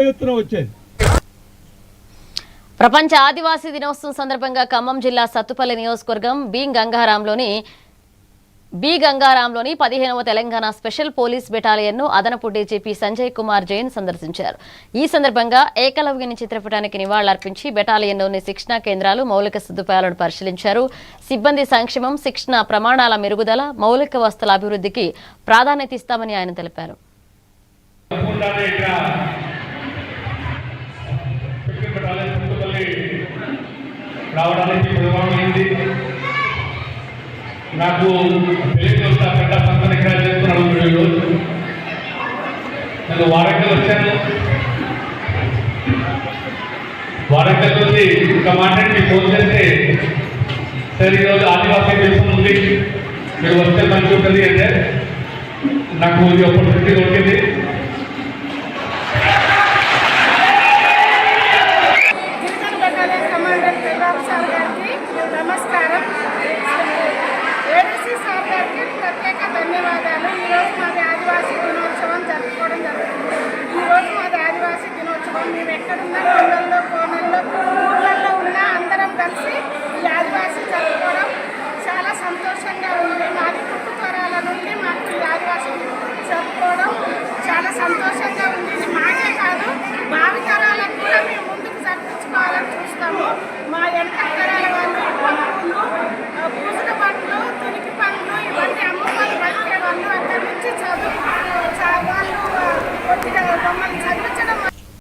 వచ్చేది. ప్రపంచ ఆదివాసీ దినోత్సవం సందర్భంగా ఖమ్మం జిల్లా సత్తుపల్లి నియోజకవర్గం బి గంగారాంలోని 15వ తెలంగాణ స్పెషల్ పోలీస్ బెటాలియన్ను అదనపు డీజీపీ సంజయ్ కుమార్ జైన్ సందర్శించారు. ఈ సందర్భంగా ఏకలవ్యుని చిత్రపటానికి నివాళులర్పించి బెటాలియన్లోని శిక్షణా కేంద్రాలు మౌలిక సదుపాయాలను పరిశీలించారు. సిబ్బంది సంక్షేమం, శిక్షణ ప్రమాణాల మెరుగుదల, మౌలిక వసతుల అభివృద్ధికి ప్రాధాన్యత ఇస్తామని ఆయన తెలిపారు. నాకు పెద్ద సంస్థను ఇక్కడ చేస్తున్నాను. నేను వారంగల్ వచ్చాను. వారంగల్ నుంచి కమాండెంట్కి ఫోన్ చేస్తే సరే ఈరోజు ఆదివాసీ దేశం ఉంది, మీరు వస్తే మంచి ఉంటుంది అంటే నాకు ఇది ఆపర్చునిటీ దొరికింది.